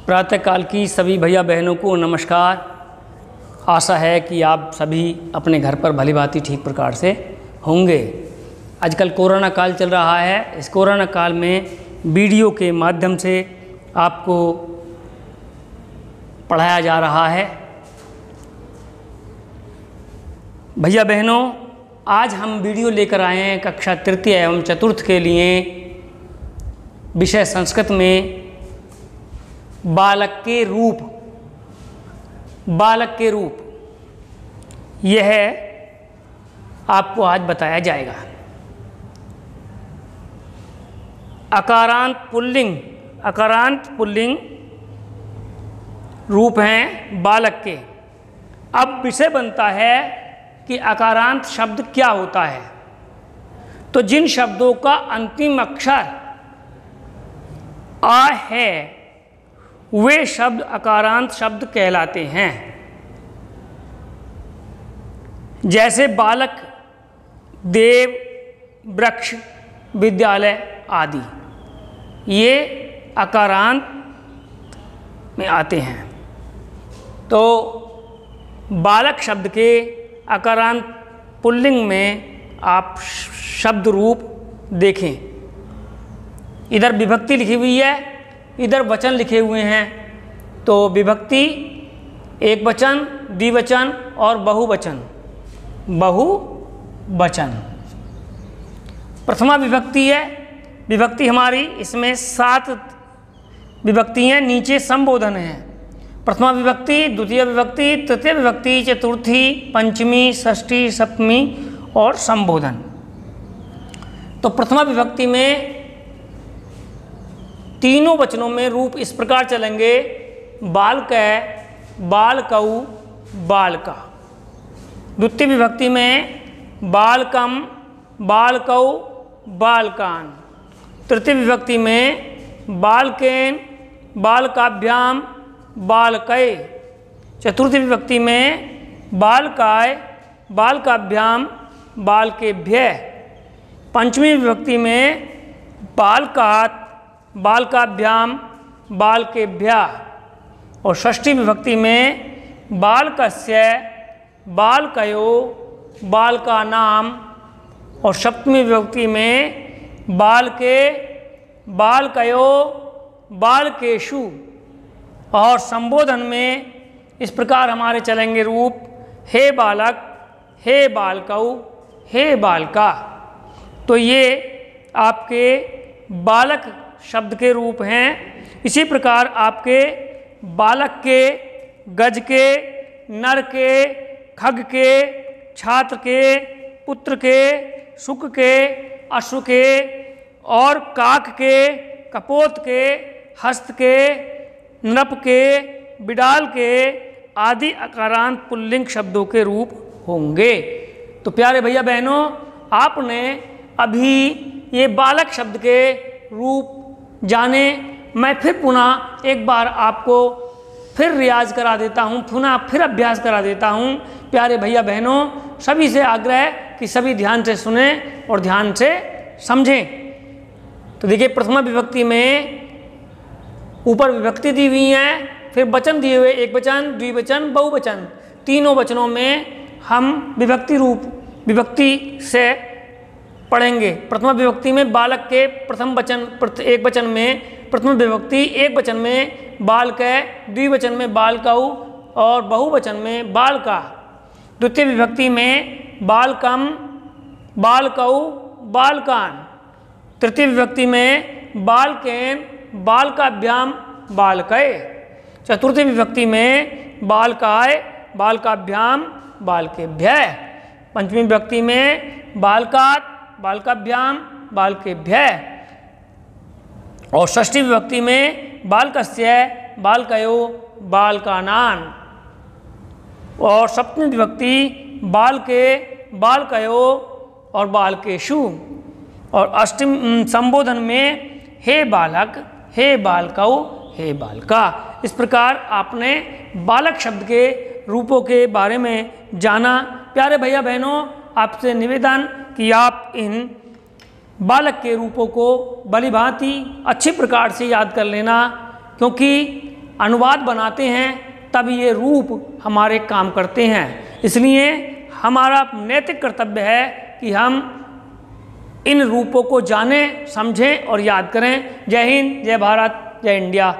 प्रातःकाल की सभी भैया बहनों को नमस्कार। आशा है कि आप सभी अपने घर पर भली भांति ठीक प्रकार से होंगे। आजकल कोरोना काल चल रहा है। इस कोरोना काल में वीडियो के माध्यम से आपको पढ़ाया जा रहा है। भैया बहनों, आज हम वीडियो लेकर आए हैं कक्षा तृतीय एवं चतुर्थ के लिए विषय संस्कृत में बालक के रूप। बालक के रूप यह आपको आज बताया जाएगा। अकारांत पुल्लिंग रूप हैं बालक के। अब विषय बनता है कि अकारांत शब्द क्या होता है। तो जिन शब्दों का अंतिम अक्षर आ है वे शब्द अकारांत शब्द कहलाते हैं। जैसे बालक, देव, वृक्ष, विद्यालय आदि ये अकारांत में आते हैं। तो बालक शब्द के अकारांत पुल्लिंग में आप शब्द रूप देखें। इधर विभक्ति लिखी हुई है, इधर वचन लिखे हुए हैं। तो विभक्ति एक वचन, द्विवचन और बहुवचन। प्रथमा विभक्ति है। विभक्ति हमारी इसमें 7 विभक्ति हैं। नीचे संबोधन है। प्रथमा विभक्ति, द्वितीय विभक्ति, तृतीय विभक्ति, चतुर्थी, पंचमी, षष्ठी, सप्तमी और संबोधन। तो प्रथमा विभक्ति में तीनों वचनों में रूप इस प्रकार चलेंगे: बालकै, बालकौ, बालका। द्वितीय विभक्ति में बालकम, बालकौ, बालकान। तृतीय विभक्ति में बालकेन, बालकाभ्याम, बालकै। चतुर्थी विभक्ति में बालकाय, बालकाभ्याम, बालकेभ्यः। पंचमी विभक्ति में बालकात्, बालकाभ्याम, बालकेभ्यः। और षष्ठी विभक्ति में बालकस्य, बालकयो, बालकानाम। और सप्तमी विभक्ति में बालके, बालकयो, बालकेषु। और संबोधन में इस प्रकार हमारे चलेंगे रूप: हे बालक, हे बालकौ, हे बालका। तो ये आपके बालक शब्द के रूप हैं। इसी प्रकार आपके बालक के, गज के, नर के, खग के, छात्र के, पुत्र के, सुक के, अश्व के और काक के, कपोत के, हस्त के, नृप के, बिडाल के आदि अकारांत पुल्लिंग शब्दों के रूप होंगे। तो प्यारे भैया बहनों, आपने अभी ये बालक शब्द के रूप जाने। मैं फिर पुनः एक बार आपको फिर रियाज करा देता हूँ, फिर अभ्यास करा देता हूँ। प्यारे भैया बहनों, सभी से आग्रह कि सभी ध्यान से सुने और ध्यान से समझें। तो देखिए, प्रथमा विभक्ति में ऊपर विभक्ति दी हुई है, फिर वचन दिए हुए, एक वचन, द्विवचन, बहुवचन। तीनों वचनों में हम विभक्ति से पढ़ेंगे। प्रथमा विभक्ति में बालक के प्रथम वचन एक वचन में प्रथम विभक्ति, एक वचन में बालकै, द्विवचन में बालकौ और बहुवचन में बालका। द्वितीय विभक्ति में बालकम, बालकौ, बालकान। तृतीय विभक्ति में बालकेन, बालकाभ्याम, बालकै। चतुर्थी विभक्ति में बालकाय, बालकाभ्याम, बालकेभ्यः। पंचमी विभक्ति में बालकात्, बालकाभ्याम, बालकेभ्यः। और षष्ठी विभक्ति में बालकस्य, बालकयो, बालकानां। और सप्तमी विभक्ति बालके, बालकयो और बालकेषु। और अष्टमी संबोधन में हे बालक, हे बालकौ, हे बालका। इस प्रकार आपने बालक शब्द के रूपों के बारे में जाना। प्यारे भैया बहनों, आपसे निवेदन कि आप इन बालक के रूपों को भली भांति अच्छी प्रकार से याद कर लेना, क्योंकि अनुवाद बनाते हैं तब ये रूप हमारे काम करते हैं। इसलिए हमारा नैतिक कर्तव्य है कि हम इन रूपों को जानें, समझें और याद करें। जय हिंद, जय भारत, जय इंडिया।